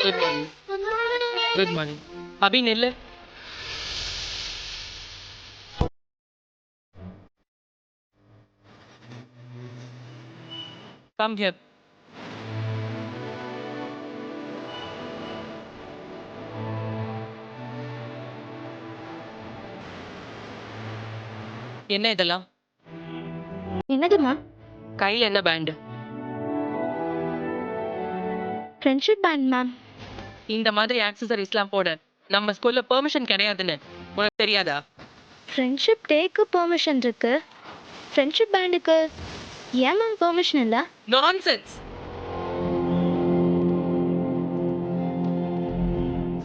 Good morning. Good morning. Abhi நில்லு. Come here. என்ன இதெல்லாம்? என்னது மேம்? கையில் என்ன பேண்டு? Friendship pant ma'am. இந்த மாதிரி ஆக்சசரிஸ்லாம் போட நம்ம ஸ்கூல்ல பெர்மிஷன் கிடையாதுன்னு உனக்கு தெரியாதா? ஃப்ரெண்ட்ஷிப் டேக்கு பெர்மிஷன் இருக்கு. ஃப்ரெண்ட்ஷிப் பேண்டுக்கு ஏன் மேம் பெர்மிஷன் இல்லை? நான்சென்ஸ்.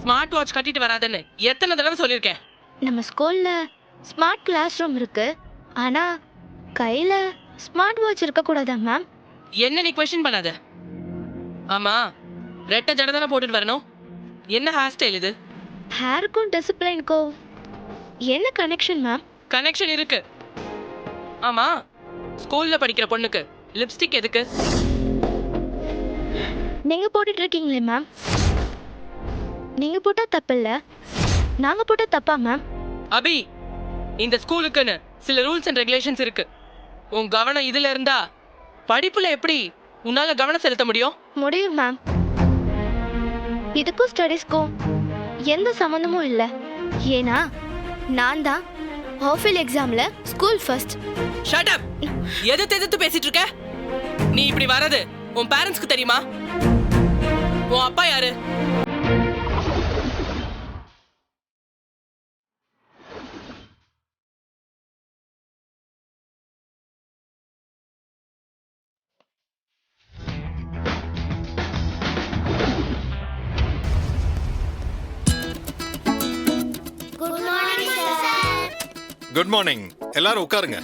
ஸ்மார்ட் வாட்ச் கட்டிட்டு வராதுன்னு எத்தனை தடவை சொல்லியிருக்கேன்? நம்ம ஸ்கூலில் ஸ்மார்ட் கிளாஸ் ரூம் இருக்கு. ஆனால் கையில் ஸ்மார்ட் வாட்ச் இருக்கக்கூடாதா மேம்? என்ன நீ கொஸ்டின் பண்ணாத. ஆமா, ரெட்டை ஜடை தானே போட்டுட்டு வரணும். என்ன ஹேர் ஸ்டைல் இது? ஹேருக்கும் டிசிப்ளினுக்கும் என்ன கனெக்ஷன் மேம்? கனெக்ஷன் இருக்கு. ஆமா, ஸ்கூல்ல படிக்கிற பொண்ணுக்கு லிப்ஸ்டிக் எதுக்கு? நீங்கள் போட்டுட்டு இருக்கீங்களே மேம். நீங்கள் போட்டால் தப்பு இல்லை, நாங்கள் போட்டால் தப்பா மேம்? அபி, இந்த ஸ்கூலுக்குன்னு சில ரூல்ஸ் அண்ட் ரெகுலேஷன்ஸ் இருக்கு. உன் கவனம் இதுல இருந்தா படிப்புல எப்படி உன்னால கவனம் செலுத்த முடியும்? முடியும் மேம். இதுக்கும் ஸ்டடீஸ்க்கும் எந்த சம்மந்தமும் இல்லை. ஏன்னா நான் தான் ஹாஃபில் எக்ஸாமில் ஸ்கூல் ஃபர்ஸ்ட். Shut up. எதிர்த்து பேசிட்டு இருக்க? நீ இப்படி வரது உன் பேரண்ட்ஸ்க்கு தெரியுமா? உன் அப்பா யாரு? Good morning. எல்லாரும் உட்காருங்க.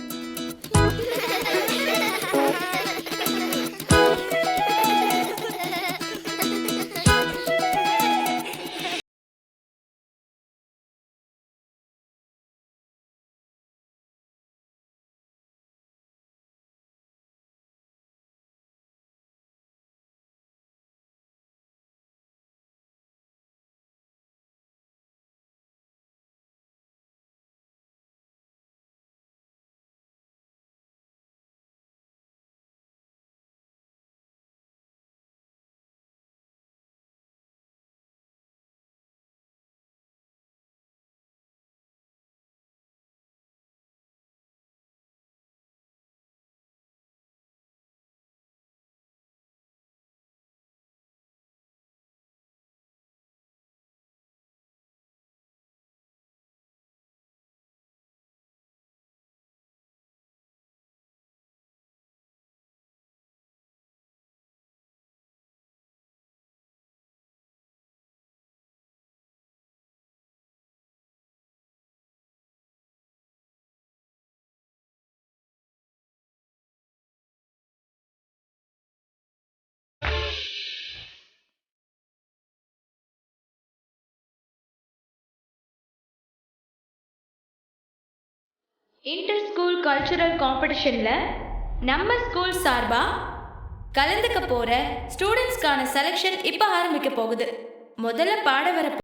இன்டர் ஸ்கூல் கல்ச்சுரல் காம்படிஷனில் நம்ம ஸ்கூல் சார்பாக கலந்துக்க போகிற ஸ்டூடெண்ட்ஸ்க்கான செலெக்ஷன் இப்போ ஆரம்பிக்க போகுது. முதல்ல பாட வர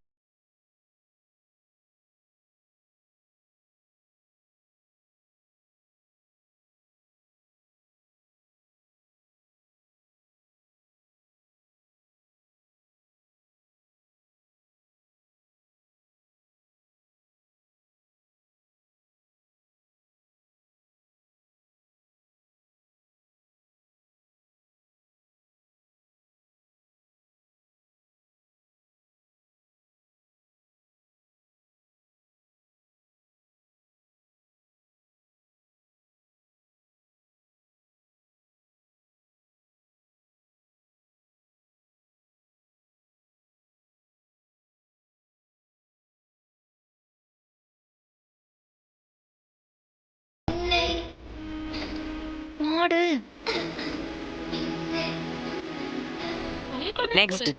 நெக்ஸ்ட்.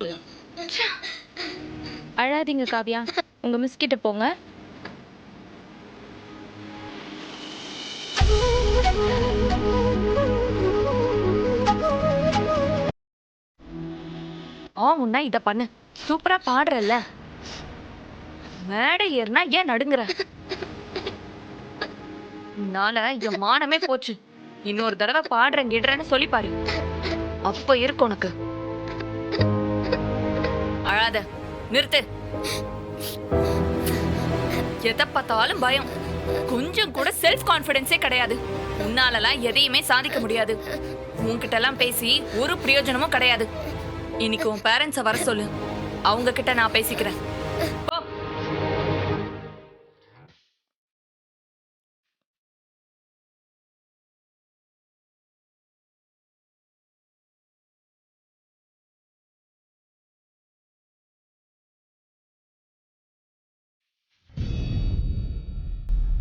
அழாதீங்க காவ்யா, உங்கள் மிஸ் கிட்ட போங்க. முன்னா இதை பண்ணு. சூப்பரா பாடுறல்ல, மேடை ஏறினா ஏன் நடுங்குற? உன்னால என் மானமே போச்சு. இன்னொரு தடவை பாடுறேன் கிடுறேன்னு சொல்லி பாரு, அப்ப இருக்கு உனக்கு. அழாத, நிறுத்து. எதை பார்த்தாலும் பயம், கொஞ்சம் கூட செல்ஃப் கான்ஃபிடன்ஸே கிடையாது. உன்னாலலாம் எதையுமே சாதிக்க முடியாது. உன்கிட்ட எல்லாம் பேசி ஒரு பிரயோஜனமும் கிடையாது. இன்னைக்கு உன் பேரண்ட்ஸை வர சொல்லு, அவங்க கிட்ட நான் பேசிக்கிறேன். போ.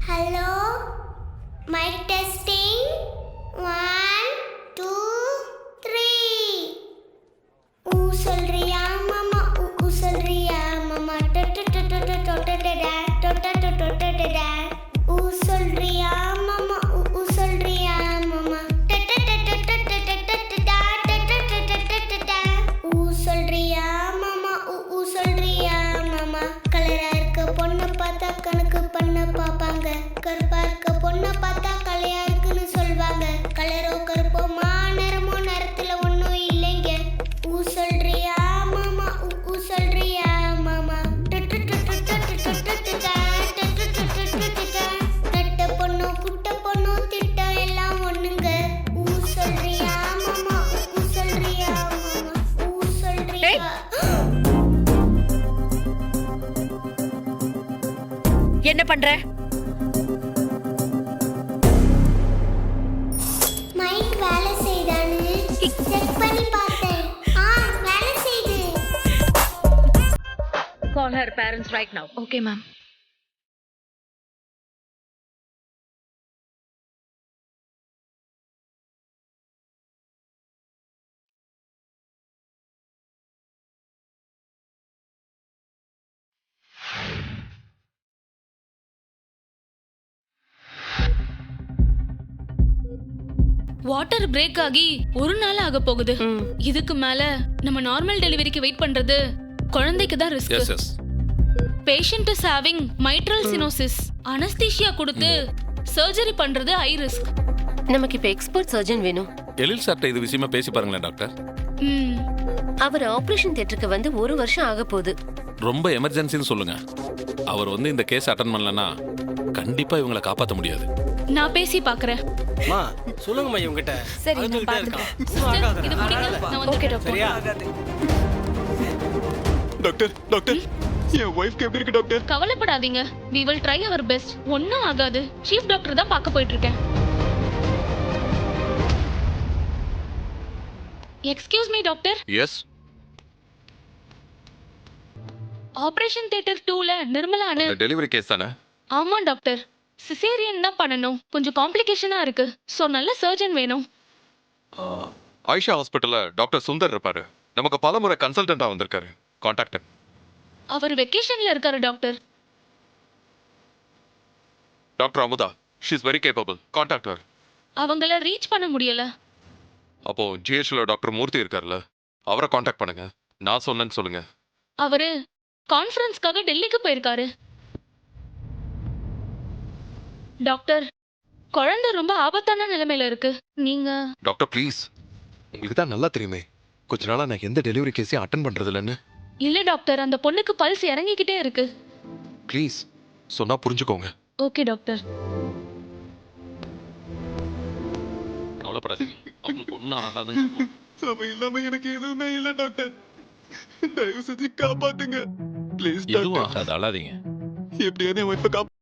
Hello, mic testing. 1, 2, 3. ஊ சொல்றியா மாமா, ஊ சொல்றியா மாமா, டொட்டடடா, டொட்டடடா. ஊ சொல்றியா மாமா, ஊ சொல்றியா மாமா, டொட்டடடா, டொட்டடடா. ஊ சொல்றியா மாமா, ஊ சொல்றியா மாமா. கலரா இருக்க பொண்ணை பார்த்தா கணக்கு பண்ண பாப்பாங்க, கருப்பா இருக்க பொண்ணை பார்த்தா கலையா இருக்குன்னு சொல்வாங்க. கலரோ கருப்போமா நிறமோ நிறத்துல ஒன்றும் இல்லைங்க. ஊ சொல்றியா மாமா, ஊ சொல்றியா மாமா, நட்ட பொண்ணோ குட்ட பொண்ணோ திட்டம் எல்லாம் ஒண்ணுங்க. ஊ சொல்றியா மாமா, ஊ சொல்றியா மாமா, ஊ சொல்றியா. என்ன பண்ற? மைக் வேலை செய்தானு செக் பண்ணி பார்த்தேன். வேலை செய்து. Call her parents right now. Okay, ma'am. Water break ஆகி ஒரு நாள் ஆக போகுது. இதுக்கு மேல நம்ம நார்மல் டெலிவரிக்கு வெயிட் பண்றது குழந்தைக்கு தான் risk. Yes yes patient is having mitral stenosis. Anaesthesia கொடுத்து சர்ஜரி பண்றது ஹை ரிஸ்க். நமக்கு இப்ப எக்ஸ்பர்ட் சர்ஜன் வேணும். எழில் சார்ட்ட இது விஷயமா பேசி பாருங்களேன் டாக்டர். அவர் ஆபரேஷன் தியேட்டருக்கு வந்து 1 வருஷம் ஆக போகுது. ரொம்ப எமர்ஜென்சின்னு சொல்லுங்க. அவர் வந்து இந்த கேஸ் அட்டன் பண்ணலன்னா கண்டிப்பா இவங்களை காப்பாற்ற முடியாது. நான் பேசி பாக்குறேன். மா சொல்லுங்கம்மா இவங்கிட்ட. சரி, நான் பாத்துக்கிறேன். சிஸ்டர், இது முடிங்க. நான் வந்து ஓகே டாக்டர். சரியா? டாக்டர் டாக்டர் என் ஒய்ஃப்க்கு எப்படி இருக்கு டாக்டர்? கவலைப்படாதீங்க. we will try our best. ஒண்ணும் ஆகாது. சீஃப் டாக்டர் தான் பார்க்க போயிட்டு இருக்கேன். Excuse me doctor. Yes. Operation theatre 2ல நிர்மலானு. டெலிவரி கேஸ் தானே? ஆமா டாக்டர். சிசேரியன் தான் பண்ணணும். கொஞ்சம் காம்ப்ளிகேஷனா இருக்கு. சோ நல்ல சர்ஜன் வேணும். ஆயிஷா ஹாஸ்பிட்டல்ல டாக்டர் சுந்தர் இருப்பாரு. நமக்கு பலமுறை கன்சல்டண்டா வந்திருக்காரு. கான்டாக்ட். அவர் வெக்கேஷன்ல இருக்காரு doctor. Doctor Amudha, she is very capable. Contact her. அவங்கள ரீச் பண்ண முடியல. அப்போ ஜிஹெச்ல டாக்டர் மூர்த்தி இருக்கார்ல, அவரை கான்டாக்ட் பண்ணுங்க. நான் சொன்னேன்னு சொல்லுங்க. அவரு கான்ஃபரன்ஸ்க்காக டெல்லிக்கு போயிருக்காரு. டாக்டர், குழந்தை ரொம்ப ஆபத்தான நிலைமையில இருக்கு. நீங்க டாக்டர் ப்ளீஸ், உங்களுக்கு தான் நல்லா தெரியுமே கொஞ்ச நாளா நான் எந்த டெலிவரி கேஸையும் அட்டன் பண்றது இல்லைன்னு. இல்ல டாக்டர், அந்த பொண்ணுக்கு பல்ஸ் இறங்கிக்கிட்டே இருக்கு. ப்ளீஸ் சொன்னா புரிஞ்சுக்கோங்க. Okay doctor. கவலைப்படாதீங்க, அவங்களுக்கு ஒன்றும் ஆகாது. அவ இல்லாம எனக்கு எதுவுமே இல்ல டாக்டர். தயவு செஞ்சு காப்பாத்துங்க ப்ளீஸ். எதுவும் ஆகாது, அழாதீங்க. எப்படியாவது என் ஒய்ஃபை காப்பாத்து.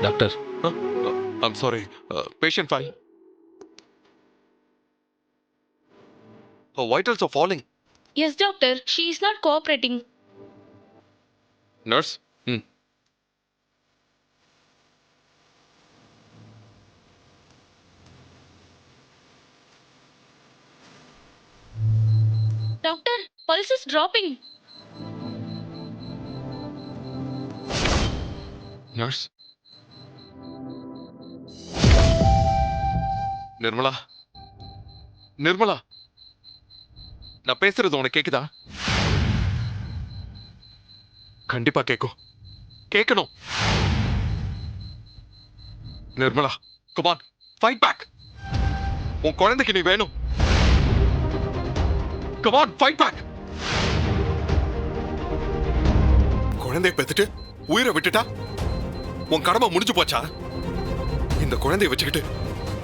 Doctor I'm sorry. Patient file. Vitals are falling. Yes doctor, she is not cooperating. Nurse. Doctor, pulse is dropping. Nurse. Nirmala, Nirmala, நான் பேசுறது உனக்கு கேக்குதா? கண்டிப்பா கேக்கும். கேட்கணும். Nirmala, come on, fight back. உன் குழந்தைக்கு நீ வேணும். Come on, fight back. குழந்தையை பெத்துட்டு உயிரை விட்டுட்டா உன் கடமை முடிஞ்சு போச்சா? இந்த குழந்தையை வச்சுக்கிட்டு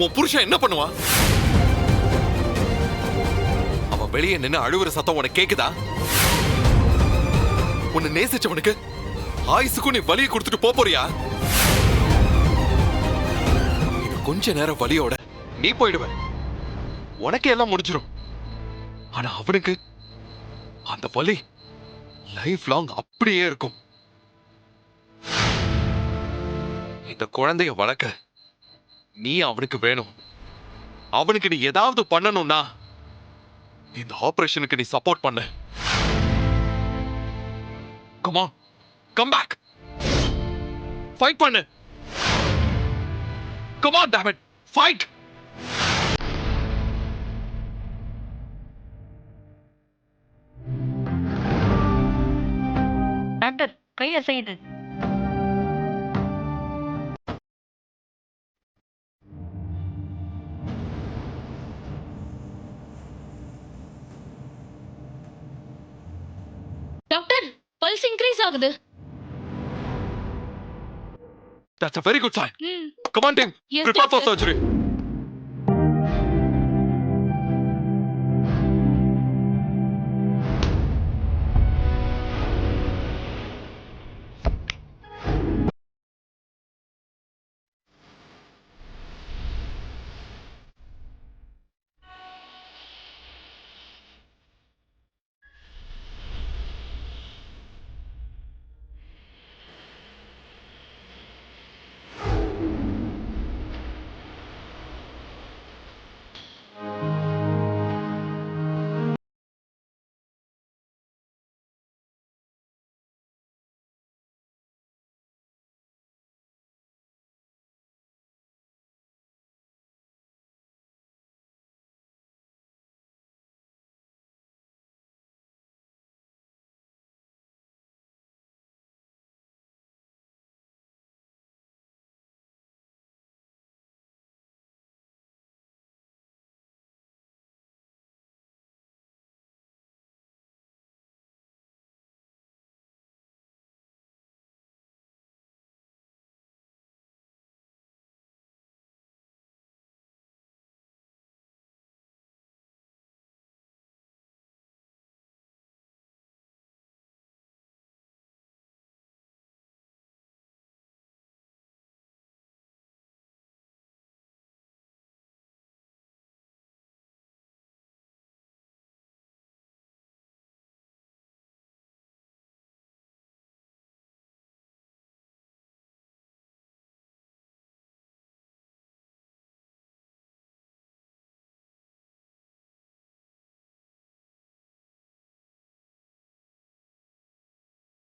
உன் புருஷன் என்ன பண்ணுவான்? அவன் வெளியே நின்னு அழுவுற சத்தம் உனக்கு கேக்குதா? உன்னை நேசிச்சவனுக்கு ஆயுசுக்கும் நீ வலியை கொடுத்துட்டு போறியா? கொஞ்ச நேரம் வலியோட நீ போயிடுவ, உனக்கு எல்லாம் முடிஞ்சிடும். ஆனா அவனுக்கு அந்த வலி லைஃப் லாங் அப்படியே இருக்கும். இந்த குழந்தைய வளர்க்க நீ அவனுக்கு வேணும். அவனுக்கு நீ ஏதாவது பண்ணணும்னா இந்த ஆபரேஷனுக்கு நீ சப்போர்ட் பண்ண. Come on, come back. Fight பண்ணு. Come on, damn it, fight. Doctor, கை அசையுது. டாக்டர், பல்ஸ் இன்க்ரீஸ் ஆகுது. That's a very good sign. ம். Come on, team. Yes, Prepare for doctor. surgery.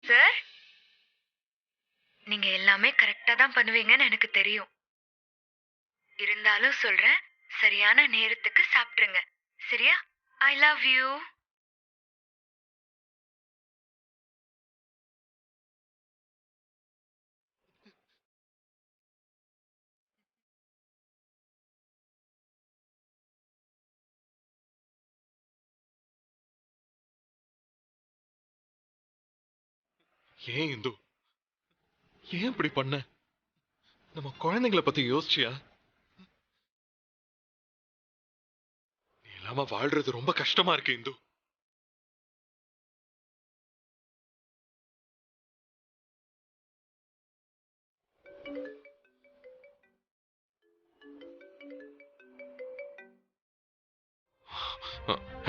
Sir, நீங்க எல்லாமே கரெக்டா தான் பண்ணுவீங்கன்னு எனக்கு தெரியும். இருந்தாலும் சொல்றேன், சரியான நேரத்துக்கு சாப்பிட்டுருங்க. சரியா? I love you. ஏன் இந்து, ஏன் இப்படி பண்ண? நம்ம குழந்தைங்களை பத்தி யோசிச்சியா? நீ இல்லாம வாழ்றது ரொம்ப கஷ்டமா இருக்கு இந்து.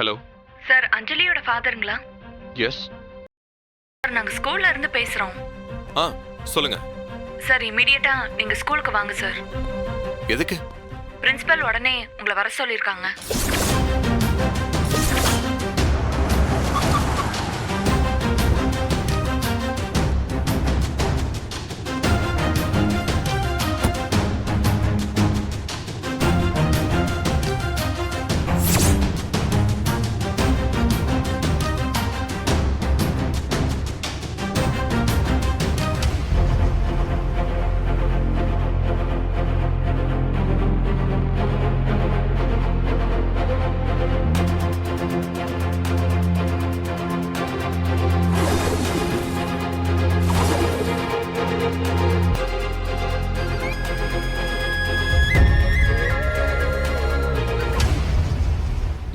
ஹலோ சார் அஞ்சலியோட ஃபாதருங்களா? எஸ். சார் நாங்க ஸ்கூல்ல இருந்து பேசுறோம். சொல்லுங்க. சார் இமிடியேட்டா நீங்க ஸ்கூலுக்கு வாங்க சார். எதுக்கு? பிரின்சிபல் உடனே உங்களை வர சொல்லியிருக்காங்க.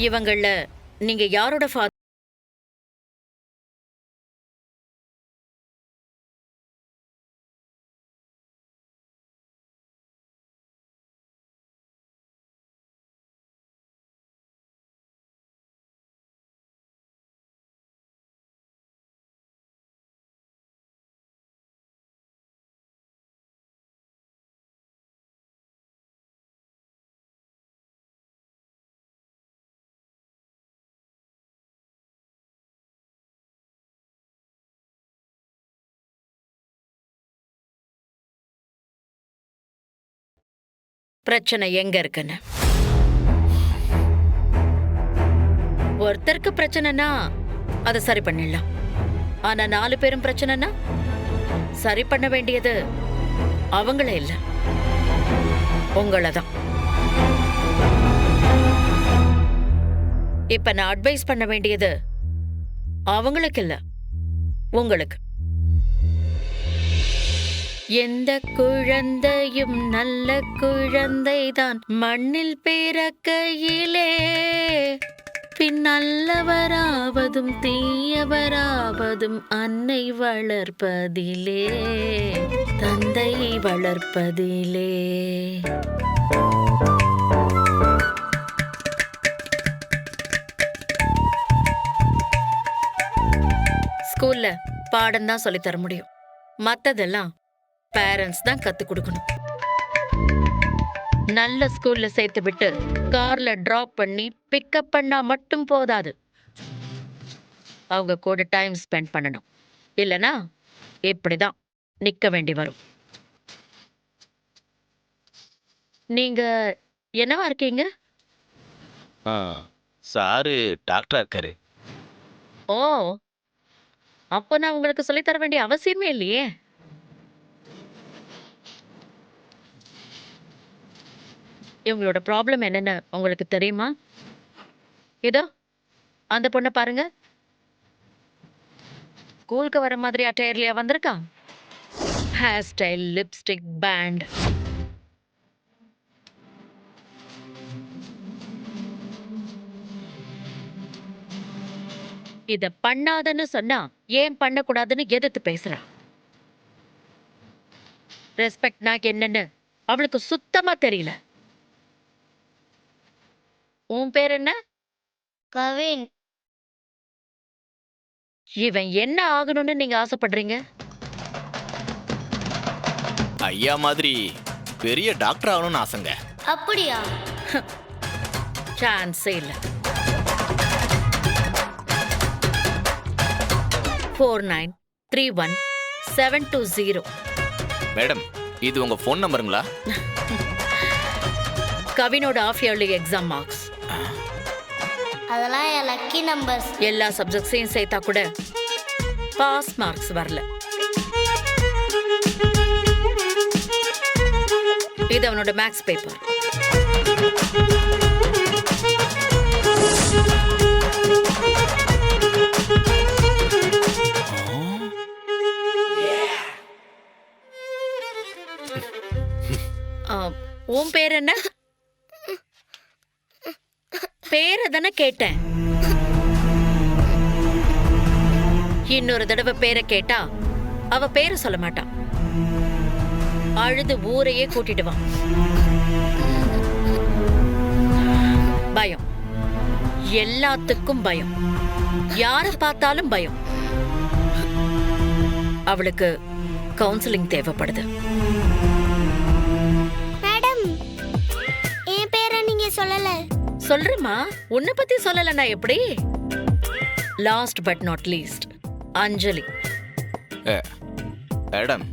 இவங்கள நீங்க யாரோட ஃபாதர்? பிரச்சனை எங்க இருக்குன்னு ஒருத்தருக்கு பிரச்சனைனா அதை சரி பண்ணிடலாம். ஆனா 4 பேரும் பிரச்சனைனா சரி பண்ண வேண்டியது அவங்களே இல்ல, உங்களதான். இப்ப நான் அட்வைஸ் பண்ண வேண்டியது அவங்களுக்கு இல்ல, உங்களுக்கு. எந்த குழந்தையும் நல்ல குழந்தைதான் மண்ணில் பிறக்கையிலே, பின் நல்லவராவதும் தீயவராவதும் அன்னை வளர்ப்பதிலே, தந்தை வளர்ப்பதிலே. ஸ்கூல்ல பாடம் தான் சொல்லித்தர முடியும், மத்ததெல்லாம் பேரண்ட்ஸ் தான் கத்து கொடுக்கணும். நல்ல ஸ்கூல்ல சேர்த்து விட்டு கார்ல டிராப் பண்ணி பிக்கப் பண்ணா மட்டும் போதாது, அவங்க கூட டைம் ஸ்பெண்ட் பண்ணணும். இல்லனா இப்படிதான் நிக்க வேண்டி வரும். நீங்க என்னவா இருக்கீங்க? சாரு டாக்டரா இருக்காரு. ஓ, அப்போ நான் உங்களுக்கு சொல்லித்தர வேண்டிய அவசியமே இல்லையே. இவங்களோட ப்ராப்ளம் என்னன்னு உங்களுக்கு தெரியுமா? இதோ அந்த பொண்ணை பாருங்க, ஸ்கூலுக்கு வர மாதிரி அட்டையர்லயா வந்திருக்கா. Hair style, lipstick, pant. இத பண்ணாதன்னு சொன்னா ஏன் பண்ணக்கூடாதுன்னு எதிர்த்து பேசுறா. ரெஸ்பெக்ட்னா என்னன்னு அவளுக்கு சுத்தமா தெரியல. உன் பேர் என்ன? கவின். இவன் என்ன ஆகணும்னு நீங்க ஆசைப்படுறீங்க? ஐயா மாதிரி பெரிய டாக்டர் ஆகணும்னு ஆசைங்க. அப்படியா? சான்ஸே இல்ல. 4931-720. மேடம், இது உங்க ஃபோன் நம்பருங்களா? கவினோட ஆஃப் இயர்லி எக்ஸாம் மார்க்ஸ். அதெல்லாம் என் லக்கி நம்பர்ஸ். எல்லா சப்ஜெக்ட்ஸையும் சேர்த்தா கூட பாஸ் மார்க்ஸ் வரல. இது அவனோட மேக்ஸ் பேப்பர். உன் பேர் என்ன? பேரை தானே கேட்டேன். இன்னொரு தடவை பேரை கேட்டா அவ பேரை சொல்ல மாட்டான், அழுது ஊரையே கூட்டிடுவான். பயம், எல்லாத்துக்கும் பயம். யார பார்த்தாலும் பயம். அவளுக்கு கவுன்சிலிங் தேவைப்படுது. மேடம், என் பேரை நீங்க சொல்லல. சொல்றேம்மா, உன்னை பத்தி சொல்லலன்னா எப்படி? Last but not least, Anjali. Madam,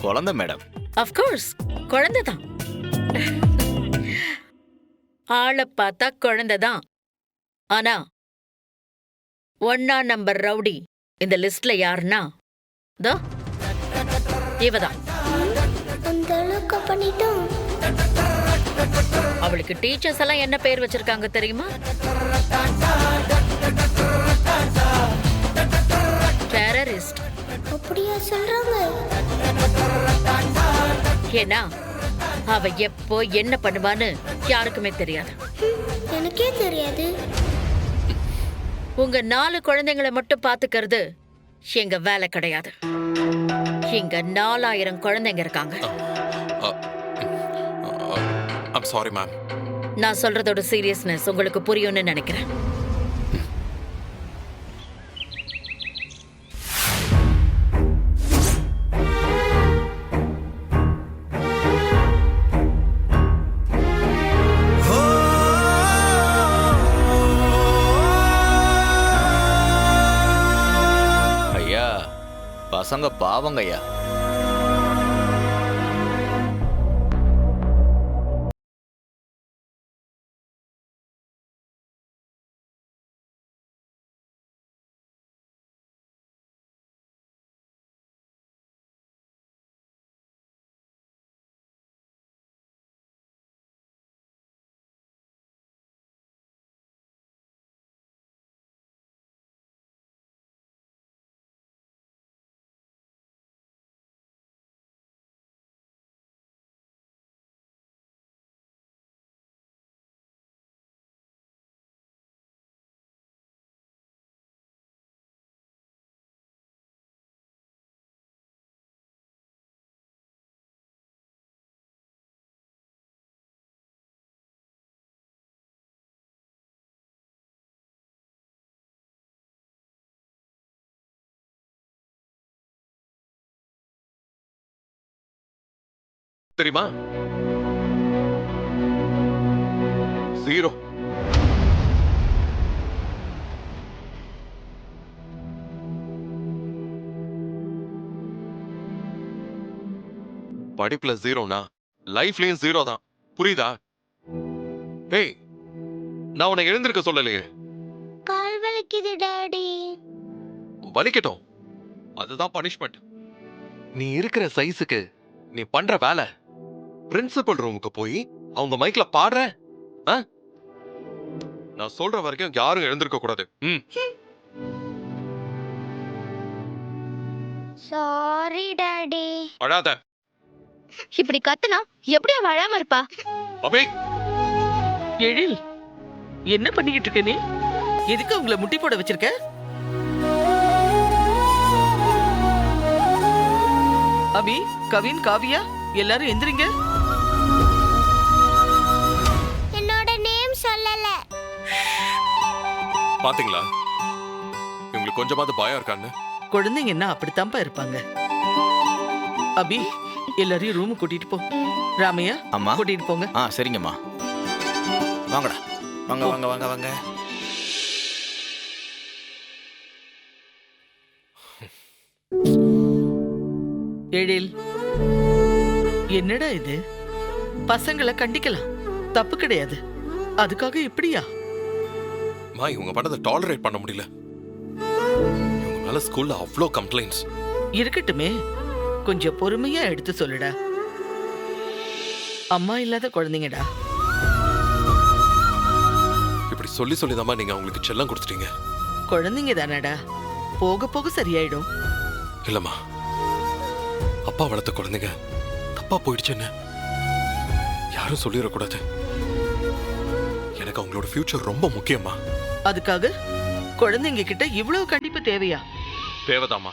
குழந்தை மேடம். அஃப்கோர்ஸ், குழந்தைதான். ஆளை பார்த்தா குழந்தைதான். ஆனா 1ஆம் நம்பர் ரவுடி இந்த லிஸ்ட்ல யாருன்னா இவதான். அந்த அளவுக்கு பண்ணிட்டோம். அவளுக்கு டீச்சர்ஸ் எல்லாம் என்ன பேர் வச்சிருக்காங்க தெரியுமா? டெரரிஸ்ட். அப்படியா சொல்றாங்க? ஏன்னா அவ எப்போ என்ன பண்ணுவான்னு யாருக்குமே தெரியாது. எனக்கே தெரியாது. உங்க 4 குழந்தைங்களை மட்டும் பாத்துக்கிறது எங்க வேலை கிடையாது. இங்க 4000 குழந்தைங்க இருக்காங்க. I'm sorry, ma'am. நான் சொல்றதோட சீரியஸ்னஸ் உங்களுக்கு புரியும்னு நினைக்கிறேன். ஐயா, பசங்க பாவங்க ஐயா. தெரியுமா? 0. படிப்புல 0னா லைஃப்லயும் 0 தான். புரியுதா? ஏய், நான் உன்னை எழுந்திருக்க சொல்லலையே. கால் வலிக்குது டாடி. வலிக்கட்டும், அதுதான் பனிஷ்மெண்ட். நீ இருக்கிற சைஸுக்கு நீ பண்ற வேலை பிரின்சிபல் ரூமுக்கு போய் அவங்க மைக்ல பாடுற. நான் சொல்ற வரைக்கும் யாரும் எழுந்திருக்க கூடாது. Sorry daddy. அழாத. இப்படி கத்துனா எப்படி அவ அழாம இருப்பா? அபி, எழில், என்ன பண்ணிக்கிட்டு இருக்க நீ? எதுக்கு உங்களை முட்டி போட வச்சிருக்க? அபி, கவின், காவியா, எல்லாரும் எந்திரிங்க. என்னோட நேம் சொல்லல. பாத்தீங்களா இவங்களுக்கு கொஞ்சமாவது பயம் இருக்கான்னு? குழந்தைங்க என்ன அப்படித்தான்ப்பா இருப்பாங்க. அபி, எல்லாரையும் ரூம் கூட்டிட்டு போ. ராமையா, அம்மா கூட்டிட்டு போங்க. சரிங்கம்மா. வாங்கடா, வாங்க வாங்க வாங்க வாங்க. எழில், என்னடா இது? பசங்களை கண்டிக்கலாம், தப்பு கிடையாது. அதுக்காக இப்படியா? இவங்க பண்ணதை டாலரேட் பண்ண முடியல. இவங்க மேல ஸ்கூல்ல அவ்ளோ கம்ப்ளைண்ட்ஸ். இருக்கட்டுமே, கொஞ்சம் பொறுமையா எடுத்து சொல்லுடா. அம்மா இல்லாத குழந்தைங்கடா. இப்படி சொல்லி சொல்லிதாம்மா நீங்க அவங்களுக்கு செல்லம் கொடுத்துட்டீங்க. குழந்தைங்க தானடா, போக போக சரியாயிடும். இல்லம்மா, அப்பா வளர்த்த குழந்தைங்க தப்பா போயிடுச்சுன்னு யாரும் சொல்லிடக்கூடாது. எனக்கு அவங்களோட ஃபியூச்சர் ரொம்ப முக்கியமா. அதுக்காக குழந்தைங்க கிட்ட இவ்வளவு கண்டிப்பு தேவையா? தேவைதாம்மா.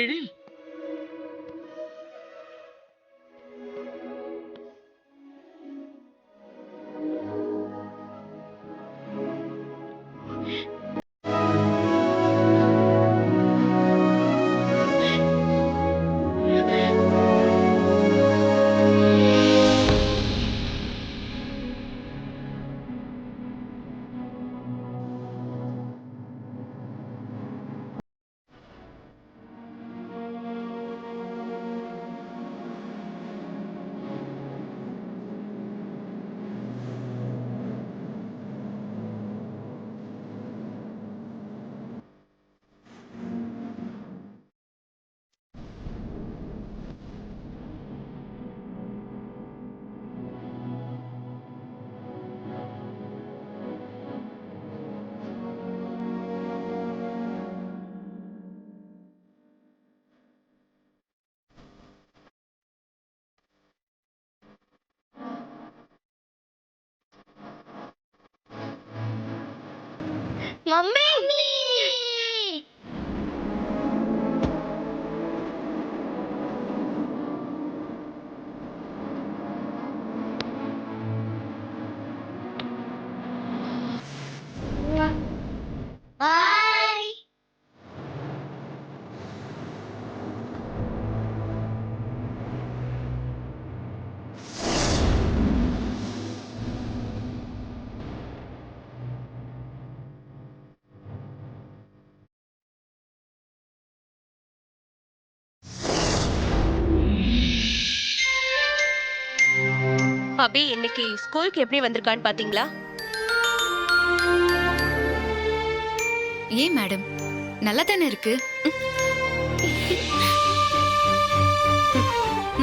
எழில், மம்மி பாய். அபி இன்னைக்கு ஸ்கூலுக்கு எப்படி வந்திருக்கான்னு பாத்தீங்களா? ஏன் மேடம் நல்லா தானே இருக்கு?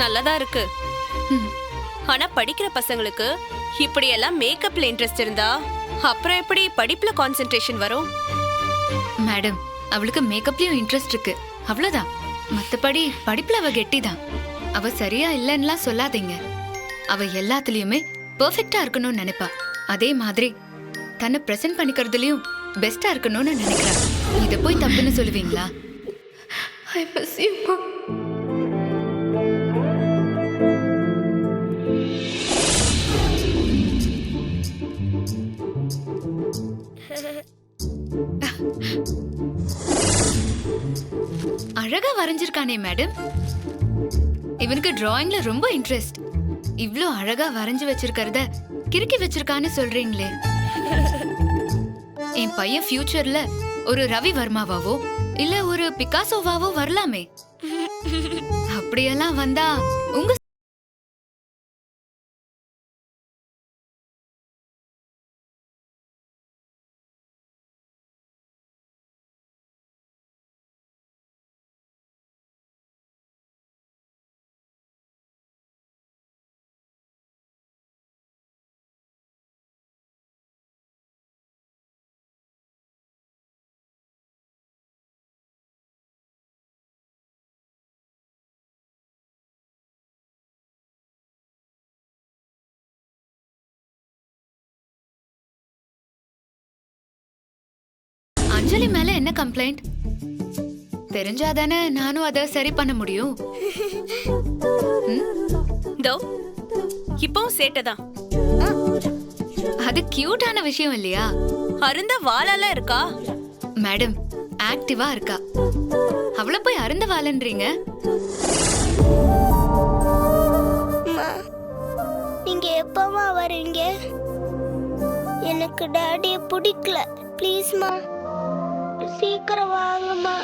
நல்லாதான் இருக்கு. ஆனா படிக்கிற பசங்களுக்கு இப்படி எல்லாம் மேக்கப்ல இன்ட்ரெஸ்ட் இருந்தா அப்புறம் எப்படி படிப்புல கான்சென்ட்ரேஷன் வரும்? மேடம் அவளுக்கு மேக்கப்லயும் இன்ட்ரெஸ்ட் இருக்கு, அவ்வளவுதான். மத்தபடி படிப்புல அவ கெட்டிதான். அவ சரியா இல்லன்னுலாம் சொல்லாதீங்க. அவ எல்லாத்துலயுமே பெர்ஃபெக்ட்டா இருக்கணும்னு நினைப்பா. அதே மாதிரி தன்னை பிரசன்ட் பண்ணிக்கிறதுலயும் பெஸ்டா இருக்கணும்னு நினைக்கிறா. இத போய் தப்புன்னு சொல்லுவீங்களா? ஐ மிஸ் யூ மா. அழகா வரைஞ்சிருக்கானே மேடம். இவனுக்கு டிராயிங்ல ரொம்ப இன்ட்ரெஸ்ட். இவ்ளோ அழகா வரைஞ்சு வச்சிருக்கிறத கிறுக்கி வச்சிருக்கான்னு சொல்றீங்களே. என் பையன் ஃபியூச்சர்ல ஒரு ரவி வர்மாவாவோ இல்ல ஒரு பிகாசோவாவோ வரலாமே. அப்படியெல்லாம் வந்தா உங்க அஞ்சலி மேல என்ன கம்ப்ளைண்ட்? தெரிஞ்சாதானே நானும் அதை சரி பண்ண முடியும். தோ இப்பவும் சேட்டதான். அது கியூட்டான விஷயம் இல்லையா? அருந்த வாழெல்லாம் இருக்கா? மேடம் ஆக்டிவா இருக்கா. அவளை போய் அருந்த வாழன்றீங்க? நீங்க எப்பமா வரீங்க? எனக்கு டாடியை பிடிக்கல. ப்ளீஸ்மா சீக்கிரம் வாங்கம்மா.